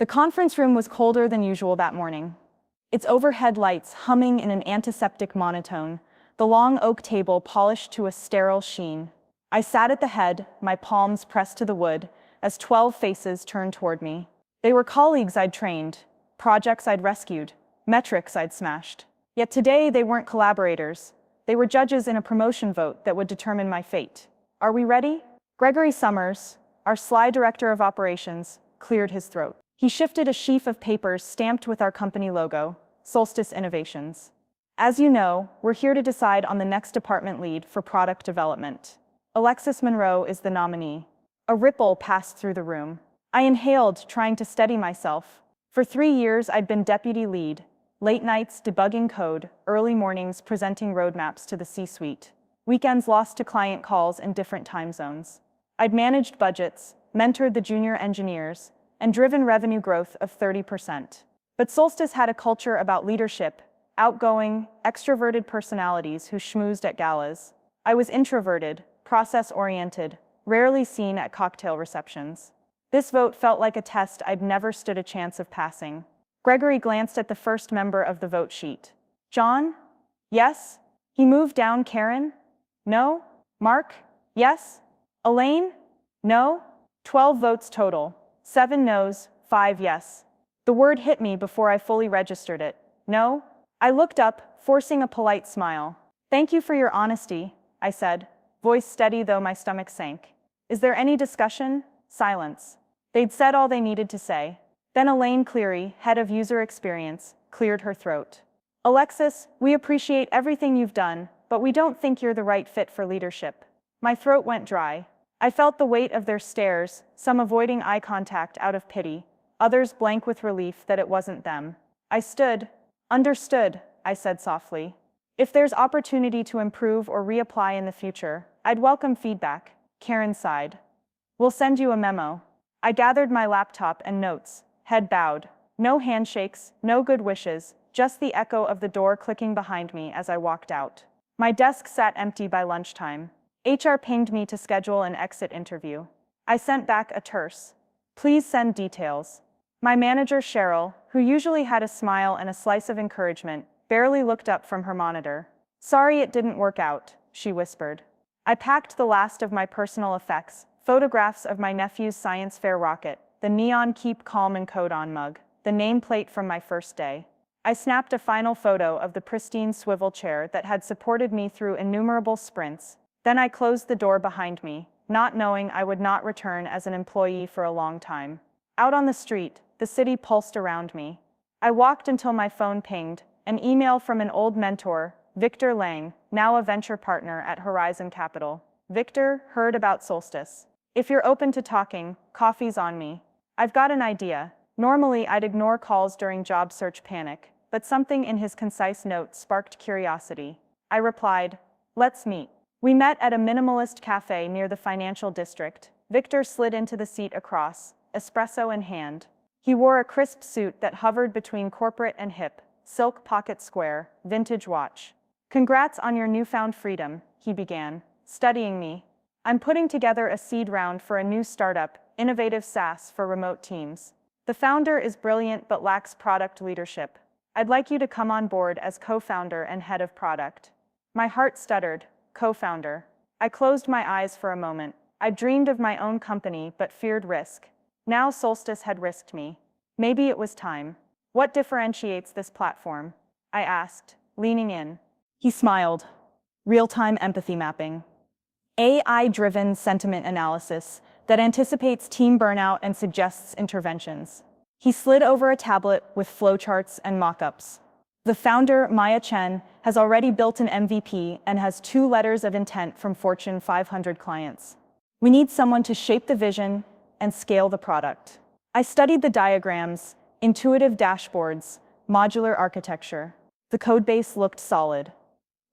The conference room was colder than usual that morning, its overhead lights humming in an antiseptic monotone, the long oak table polished to a sterile sheen. I sat at the head, my palms pressed to the wood, as 12 faces turned toward me. They were colleagues I'd trained, projects I'd rescued, metrics I'd smashed. Yet today they weren't collaborators. They were judges in a promotion vote that would determine my fate. Are we ready? Gregory Summers, our sly director of operations, cleared his throat. He shifted a sheaf of papers stamped with our company logo, Solstice Innovations. As you know, we're here to decide on the next department lead for product development. Alexis Monroe is the nominee. A ripple passed through the room. I inhaled, trying to steady myself. For 3 years, I'd been deputy lead, late nights debugging code, early mornings presenting roadmaps to the C-suite, weekends lost to client calls in different time zones. I'd managed budgets, mentored the junior engineers, and driven revenue growth of 30%. But Solstice had a culture about leadership, outgoing, extroverted personalities who schmoozed at galas. I was introverted, process-oriented, rarely seen at cocktail receptions. This vote felt like a test I'd never stood a chance of passing. Gregory glanced at the first member of the vote sheet. John? Yes? He moved down. Karen? No? Mark? Yes? Elaine? No? 12 votes total. 7 no's, 5 yes. The word hit me before I fully registered it. No? I looked up, forcing a polite smile. Thank you for your honesty, I said, voice steady though my stomach sank. Is there any discussion? Silence. They'd said all they needed to say. Then Elaine Cleary, head of user experience, cleared her throat. Alexis, we appreciate everything you've done, but we don't think you're the right fit for leadership. My throat went dry. I felt the weight of their stares, some avoiding eye contact out of pity, others blank with relief that it wasn't them. I stood. Understood, I said softly. If there's opportunity to improve or reapply in the future, I'd welcome feedback. Karen sighed. We'll send you a memo. I gathered my laptop and notes, head bowed. No handshakes, no good wishes, just the echo of the door clicking behind me as I walked out. My desk sat empty by lunchtime. HR pinged me to schedule an exit interview. I sent back a terse, please send details. My manager, Cheryl, who usually had a smile and a slice of encouragement, barely looked up from her monitor. Sorry it didn't work out, she whispered. I packed the last of my personal effects, photographs of my nephew's science fair rocket, the neon Keep Calm and Code On mug, the nameplate from my first day. I snapped a final photo of the pristine swivel chair that had supported me through innumerable sprints. Then I closed the door behind me, not knowing I would not return as an employee for a long time. Out on the street, the city pulsed around me. I walked until my phone pinged, an email from an old mentor, Victor Lang, now a venture partner at Horizon Capital. Victor, heard about Solstice. If you're open to talking, coffee's on me. I've got an idea. Normally I'd ignore calls during job search panic, but something in his concise note sparked curiosity. I replied, let's meet. We met at a minimalist cafe near the financial district. Victor slid into the seat across, espresso in hand. He wore a crisp suit that hovered between corporate and hip, silk pocket square, vintage watch. Congrats on your newfound freedom, he began, studying me. I'm putting together a seed round for a new startup, innovative SaaS for remote teams. The founder is brilliant but lacks product leadership. I'd like you to come on board as co-founder and head of product. My heart stuttered. Co-founder. I closed my eyes for a moment. I dreamed of my own company but feared risk. Now Solstice had risked me. Maybe it was time. What differentiates this platform? I asked, leaning in. He smiled. Real-time empathy mapping. AI-driven sentiment analysis that anticipates team burnout and suggests interventions. He slid over a tablet with flowcharts and mock-ups. The founder, Maya Chen, has already built an MVP and has 2 letters of intent from Fortune 500 clients. We need someone to shape the vision and scale the product. I studied the diagrams, intuitive dashboards, modular architecture. The codebase looked solid.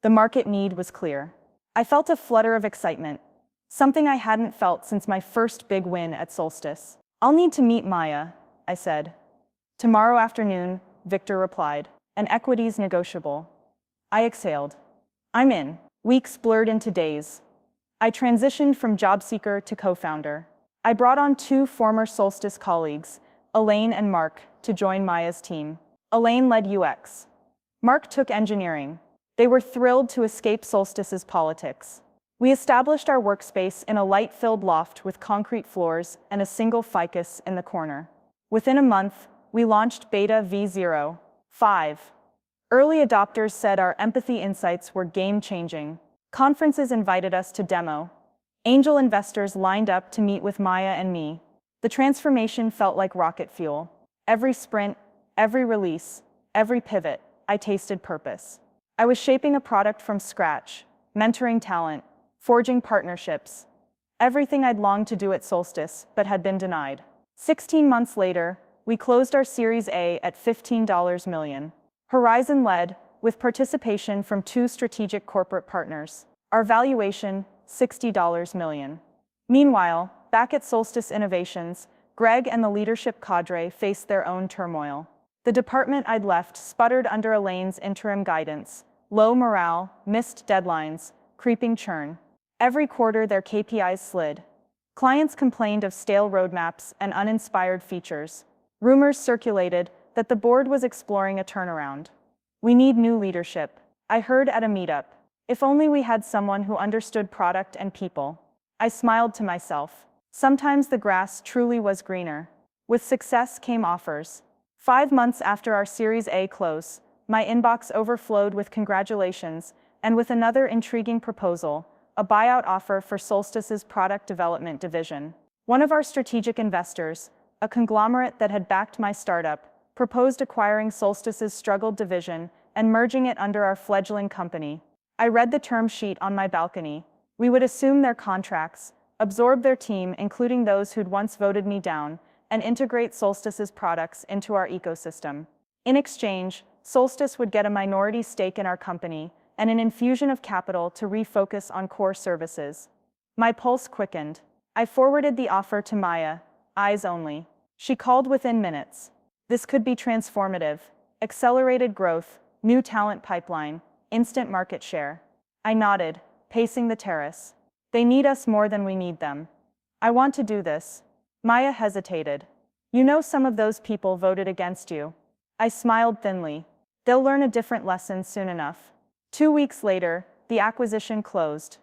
The market need was clear. I felt a flutter of excitement, something I hadn't felt since my first big win at Solstice. I'll need to meet Maya, I said. Tomorrow afternoon, Victor replied. And equity's negotiable. I exhaled. I'm in. Weeks blurred into days. I transitioned from job seeker to co-founder. I brought on 2 former Solstice colleagues, Elaine and Mark, to join Maya's team. Elaine led UX. Mark took engineering. They were thrilled to escape Solstice's politics. We established our workspace in a light-filled loft with concrete floors and a single ficus in the corner. Within a month, we launched Beta V05. Early adopters said our empathy insights were game-changing. Conferences invited us to demo. Angel investors lined up to meet with Maya and me. The transformation felt like rocket fuel. Every sprint, every release, every pivot, I tasted purpose. I was shaping a product from scratch, mentoring talent, forging partnerships. Everything I'd longed to do at Solstice, but had been denied. 16 months later, we closed our Series A at $15 million. Horizon led, with participation from 2 strategic corporate partners. Our valuation, $60 million. Meanwhile, back at Solstice Innovations, Greg and the leadership cadre faced their own turmoil. The department I'd left sputtered under Elaine's interim guidance. Low morale, missed deadlines, creeping churn. Every quarter their KPIs slid. Clients complained of stale roadmaps and uninspired features. Rumors circulated that the board was exploring a turnaround. We need new leadership, I heard at a meetup. If only we had someone who understood product and people. I smiled to myself. Sometimes the grass truly was greener. With success came offers. 5 months after our Series A close, my inbox overflowed with congratulations, and with another intriguing proposal, a buyout offer for Solstice's product development division. One of our strategic investors, a conglomerate that had backed my startup, proposed acquiring Solstice's struggled division and merging it under our fledgling company. I read the term sheet on my balcony. We would assume their contracts, absorb their team, including those who'd once voted me down, and integrate Solstice's products into our ecosystem. In exchange, Solstice would get a minority stake in our company and an infusion of capital to refocus on core services. My pulse quickened. I forwarded the offer to Maya, eyes only. She called within minutes. This could be transformative. Accelerated growth, new talent pipeline, instant market share. I nodded, pacing the terrace. They need us more than we need them. I want to do this. Maya hesitated. You know some of those people voted against you. I smiled thinly. They'll learn a different lesson soon enough. 2 weeks later, the acquisition closed.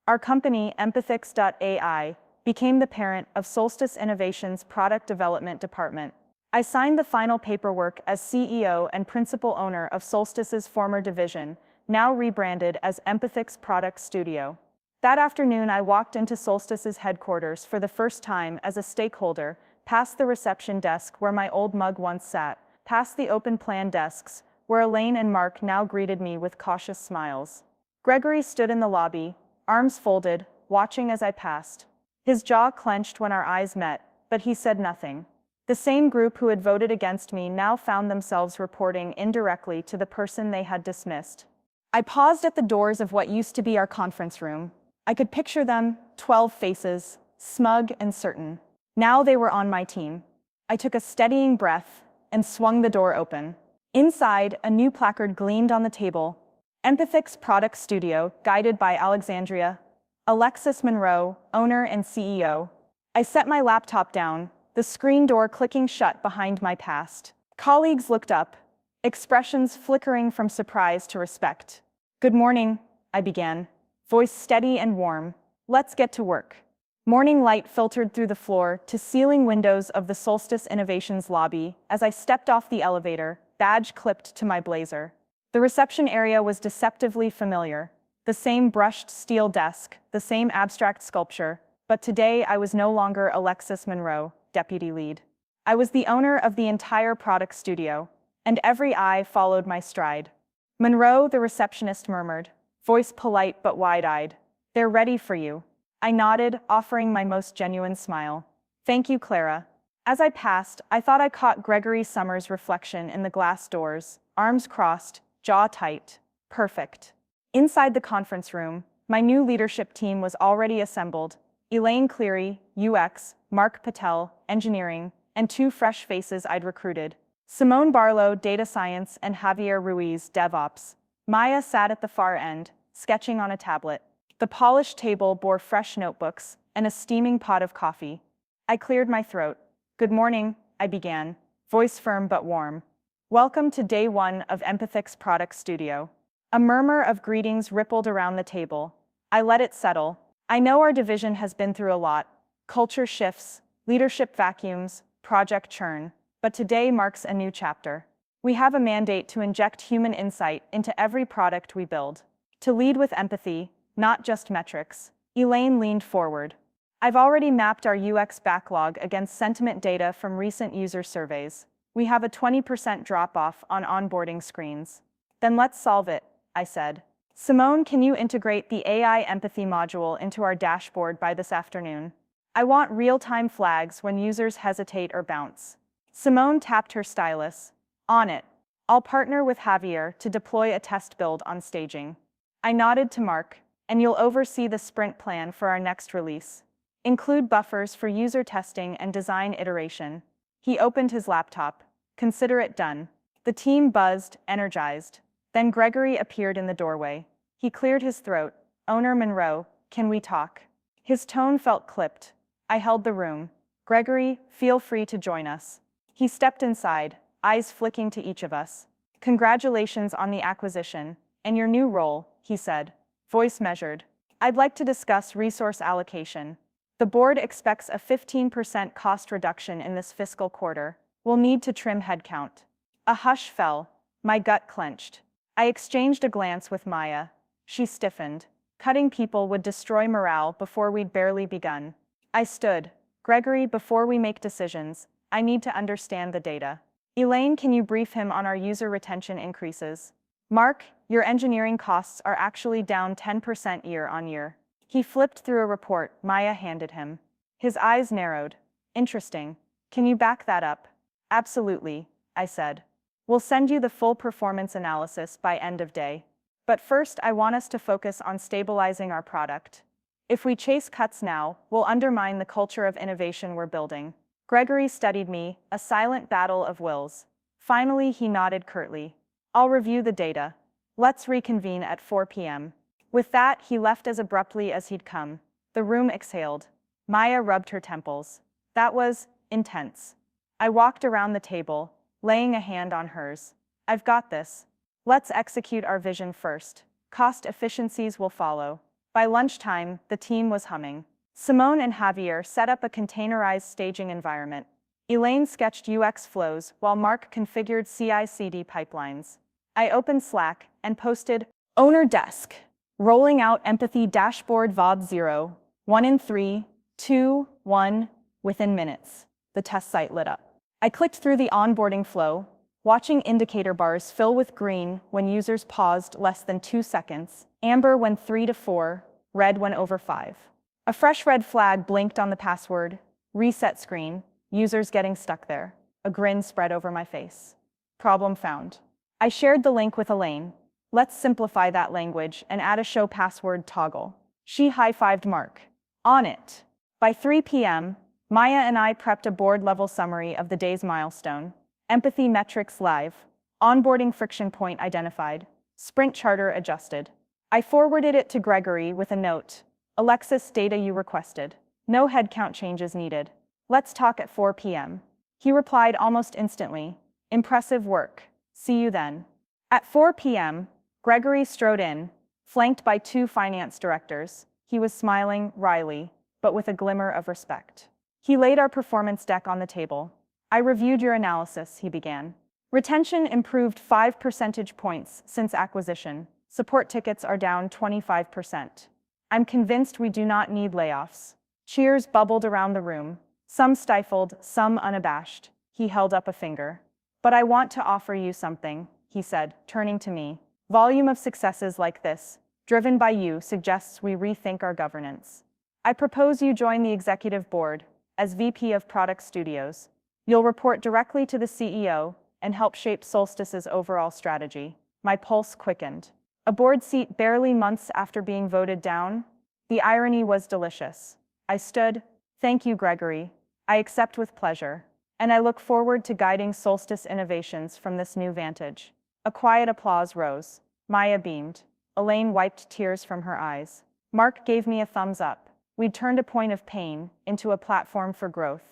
Our company, Empathix.ai, became the parent of Solstice Innovations' product development department. I signed the final paperwork as CEO and principal owner of Solstice's former division, now rebranded as Empathix Product Studio. That afternoon, I walked into Solstice's headquarters for the first time as a stakeholder, past the reception desk where my old mug once sat, past the open plan desks, where Elaine and Mark now greeted me with cautious smiles. Gregory stood in the lobby, arms folded, watching as I passed. His jaw clenched when our eyes met, but he said nothing. The same group who had voted against me now found themselves reporting indirectly to the person they had dismissed. I paused at the doors of what used to be our conference room. I could picture them, 12 faces, smug and certain. Now they were on my team. I took a steadying breath and swung the door open. Inside, a new placard gleamed on the table. Empathix Product Studio, guided by Alexandria. Alexis Monroe, owner and CEO. I set my laptop down, the screen door clicking shut behind my past. Colleagues looked up, expressions flickering from surprise to respect. Good morning, I began, voice steady and warm. Let's get to work. Morning light filtered through the floor to ceiling windows of the Solstice Innovations lobby as I stepped off the elevator, badge clipped to my blazer. The reception area was deceptively familiar. The same brushed steel desk, the same abstract sculpture, but today I was no longer Alexis Monroe, deputy lead. I was the owner of the entire product studio, and every eye followed my stride. Monroe, the receptionist murmured, voice polite but wide-eyed. They're ready for you. I nodded, offering my most genuine smile. Thank you, Clara. As I passed, I thought I caught Gregory Summers' reflection in the glass doors, arms crossed, jaw tight. Perfect. Inside the conference room, my new leadership team was already assembled. Elaine Cleary, UX, Mark Patel, engineering, and 2 fresh faces I'd recruited. Simone Barlow, data science, and Javier Ruiz, DevOps. Maya sat at the far end, sketching on a tablet. The polished table bore fresh notebooks and a steaming pot of coffee. I cleared my throat. Good morning, I began, voice firm but warm. Welcome to day one of Empathic's product studio. A murmur of greetings rippled around the table. I let it settle. I know our division has been through a lot. Culture shifts, leadership vacuums, project churn. But today marks a new chapter. We have a mandate to inject human insight into every product we build. To lead with empathy, not just metrics. Elaine leaned forward. I've already mapped our UX backlog against sentiment data from recent user surveys. We have a 20% drop-off on onboarding screens. Then let's solve it, I said. Simone, can you integrate the AI empathy module into our dashboard by this afternoon? I want real-time flags when users hesitate or bounce. Simone tapped her stylus. On it. I'll partner with Javier to deploy a test build on staging. I nodded to Mark, and you'll oversee the sprint plan for our next release. Include buffers for user testing and design iteration. He opened his laptop. Consider it done. The team buzzed, energized. Then Gregory appeared in the doorway. He cleared his throat. Owner Monroe, can we talk? His tone felt clipped. I held the room. Gregory, feel free to join us. He stepped inside, eyes flicking to each of us. Congratulations on the acquisition and your new role, he said, voice measured. I'd like to discuss resource allocation. The board expects a 15% cost reduction in this fiscal quarter. We'll need to trim headcount. A hush fell. My gut clenched. I exchanged a glance with Maya. She stiffened. Cutting people would destroy morale before we'd barely begun. I stood. Gregory, before we make decisions, I need to understand the data. Elaine, can you brief him on our user retention increases? Mark, your engineering costs are actually down 10% year on year. He flipped through a report Maya handed him. His eyes narrowed. Interesting. Can you back that up? Absolutely, I said. We'll send you the full performance analysis by end of day. But first, I want us to focus on stabilizing our product. If we chase cuts now, we'll undermine the culture of innovation we're building. Gregory studied me, a silent battle of wills. Finally, he nodded curtly. I'll review the data. Let's reconvene at 4 p.m. With that, he left as abruptly as he'd come. The room exhaled. Maya rubbed her temples. That was intense. I walked around the table, laying a hand on hers. I've got this. Let's execute our vision first. Cost efficiencies will follow. By lunchtime, the team was humming. Simone and Javier set up a containerized staging environment. Elaine sketched UX flows while Mark configured CI/CD pipelines. I opened Slack and posted, Owner Desk. Rolling out Empathy Dashboard VOD 0, 1 in 3, 2, 1, within minutes. The test site lit up. I clicked through the onboarding flow, watching indicator bars fill with green when users paused less than 2 seconds, amber when 3 to 4, red when over 5. A fresh red flag blinked on the password, reset screen, users getting stuck there. A grin spread over my face. Problem found. I shared the link with Elaine. Let's simplify that language and add a show password toggle. She high-fived Mark. On it. By 3 p.m., Maya and I prepped a board-level summary of the day's milestone. Empathy metrics live. Onboarding friction point identified. Sprint charter adjusted. I forwarded it to Gregory with a note. Alexis, data you requested. No headcount changes needed. Let's talk at 4 p.m. He replied almost instantly. Impressive work. See you then. At 4 p.m., Gregory strode in, flanked by 2 finance directors. He was smiling wryly, but with a glimmer of respect. He laid our performance deck on the table. I reviewed your analysis, he began. Retention improved 5 percentage points since acquisition. Support tickets are down 25%. I'm convinced we do not need layoffs. Cheers bubbled around the room. Some stifled, some unabashed. He held up a finger. But I want to offer you something, he said, turning to me. Volume of successes like this, driven by you, suggests we rethink our governance. I propose you join the executive board as VP of Product Studios. You'll report directly to the CEO and help shape Solstice's overall strategy. My pulse quickened. A board seat barely months after being voted down? The irony was delicious. I stood. Thank you, Gregory. I accept with pleasure. And I look forward to guiding Solstice innovations from this new vantage. A quiet applause rose. Maya beamed. Elaine wiped tears from her eyes. Mark gave me a thumbs up. We'd turned a point of pain into a platform for growth.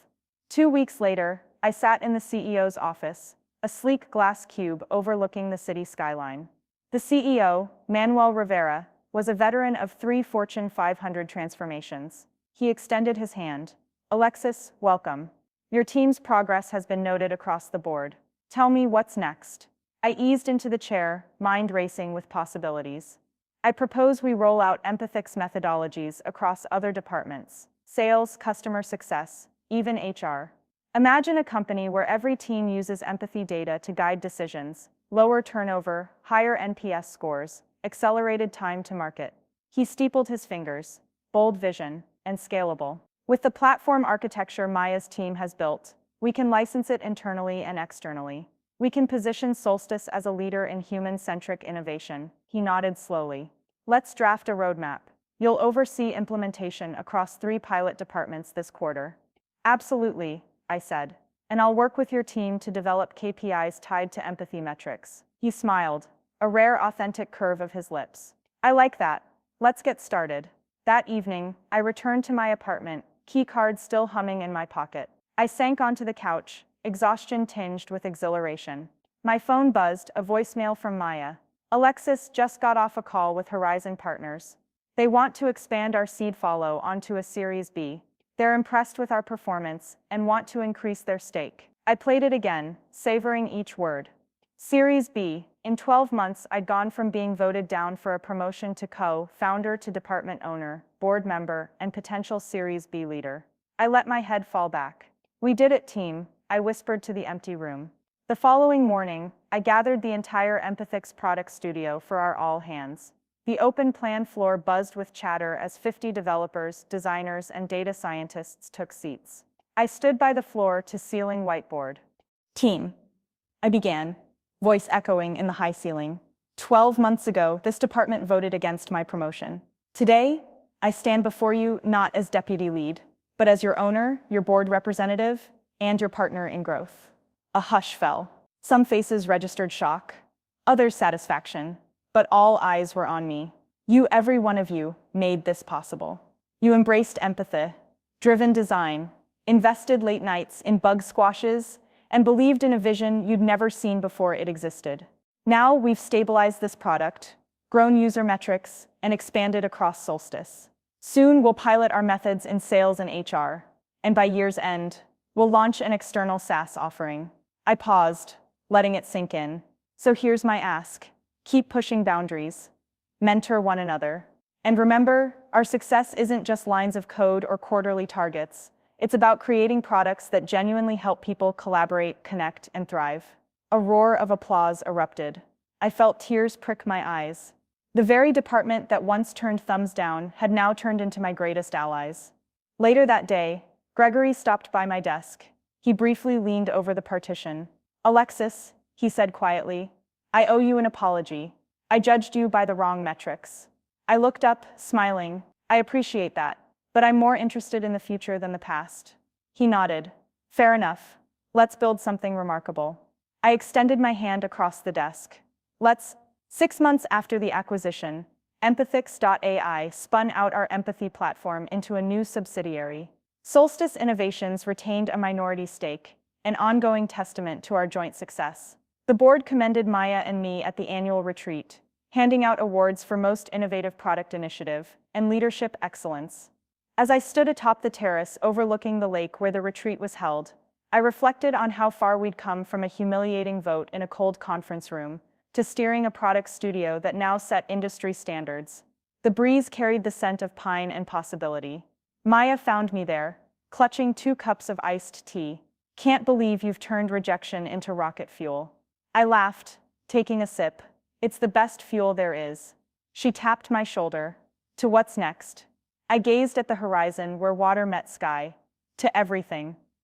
2 weeks later, I sat in the CEO's office, a sleek glass cube overlooking the city skyline. The CEO, Manuel Rivera, was a veteran of 3 Fortune 500 transformations. He extended his hand. Alexis, welcome. Your team's progress has been noted across the board. Tell me what's next. I eased into the chair, mind racing with possibilities. I propose we roll out Empathic's methodologies across other departments: sales, customer success, even HR. Imagine a company where every team uses empathy data to guide decisions: lower turnover, higher NPS scores, accelerated time to market. He steepled his fingers. Bold vision, and scalable. With the platform architecture Maya's team has built, we can license it internally and externally. We can position Solstice as a leader in human-centric innovation. He nodded slowly. Let's draft a roadmap. You'll oversee implementation across 3 pilot departments this quarter. Absolutely, I said. And I'll work with your team to develop KPIs tied to empathy metrics. He smiled, a rare authentic curve of his lips. I like that. Let's get started. That evening, I returned to my apartment, key card still humming in my pocket. I sank onto the couch, exhaustion tinged with exhilaration. My phone buzzed, a voicemail from Maya. Alexis just got off a call with Horizon Partners. They want to expand our seed follow onto a Series B. They're impressed with our performance and want to increase their stake. I played it again, savoring each word. Series B. In 12 months, I'd gone from being voted down for a promotion to co-founder to department owner, board member, and potential Series B leader. I let my head fall back. We did it, team, I whispered to the empty room. The following morning, I gathered the entire Empathic's product studio for our all-hands. The open plan floor buzzed with chatter as 50 developers, designers, and data scientists took seats. I stood by the floor-to-ceiling whiteboard. Team, I began, voice echoing in the high ceiling. 12 months ago, this department voted against my promotion. Today, I stand before you not as deputy lead, but as your owner, your board representative, and your partner in growth. A hush fell. Some faces registered shock, others satisfaction, but all eyes were on me. You, every one of you, made this possible. You embraced empathy, driven design, invested late nights in bug squashes, and believed in a vision you'd never seen before it existed. Now we've stabilized this product, grown user metrics, and expanded across Solstice. Soon we'll pilot our methods in sales and HR, and by year's end, we'll launch an external SaaS offering. I paused, letting it sink in. So here's my ask. Keep pushing boundaries. Mentor one another. And remember, our success isn't just lines of code or quarterly targets. It's about creating products that genuinely help people collaborate, connect, and thrive. A roar of applause erupted. I felt tears prick my eyes. The very department that once turned thumbs down had now turned into my greatest allies. Later that day, Gregory stopped by my desk. He briefly leaned over the partition. Alexis, he said quietly, I owe you an apology. I judged you by the wrong metrics. I looked up, smiling. I appreciate that, but I'm more interested in the future than the past. He nodded. Fair enough. Let's build something remarkable. I extended my hand across the desk. 6 months after the acquisition, Empathix.ai spun out our empathy platform into a new subsidiary. Solstice Innovations retained a minority stake, an ongoing testament to our joint success. The board commended Maya and me at the annual retreat, handing out awards for Most Innovative Product Initiative and Leadership Excellence. As I stood atop the terrace overlooking the lake where the retreat was held, I reflected on how far we'd come from a humiliating vote in a cold conference room to steering a product studio that now set industry standards. The breeze carried the scent of pine and possibility. Maya found me there, clutching 2 cups of iced tea. Can't believe you've turned rejection into rocket fuel. I laughed, taking a sip. It's the best fuel there is. She tapped my shoulder. To what's next? I gazed at the horizon where water met sky. To everything.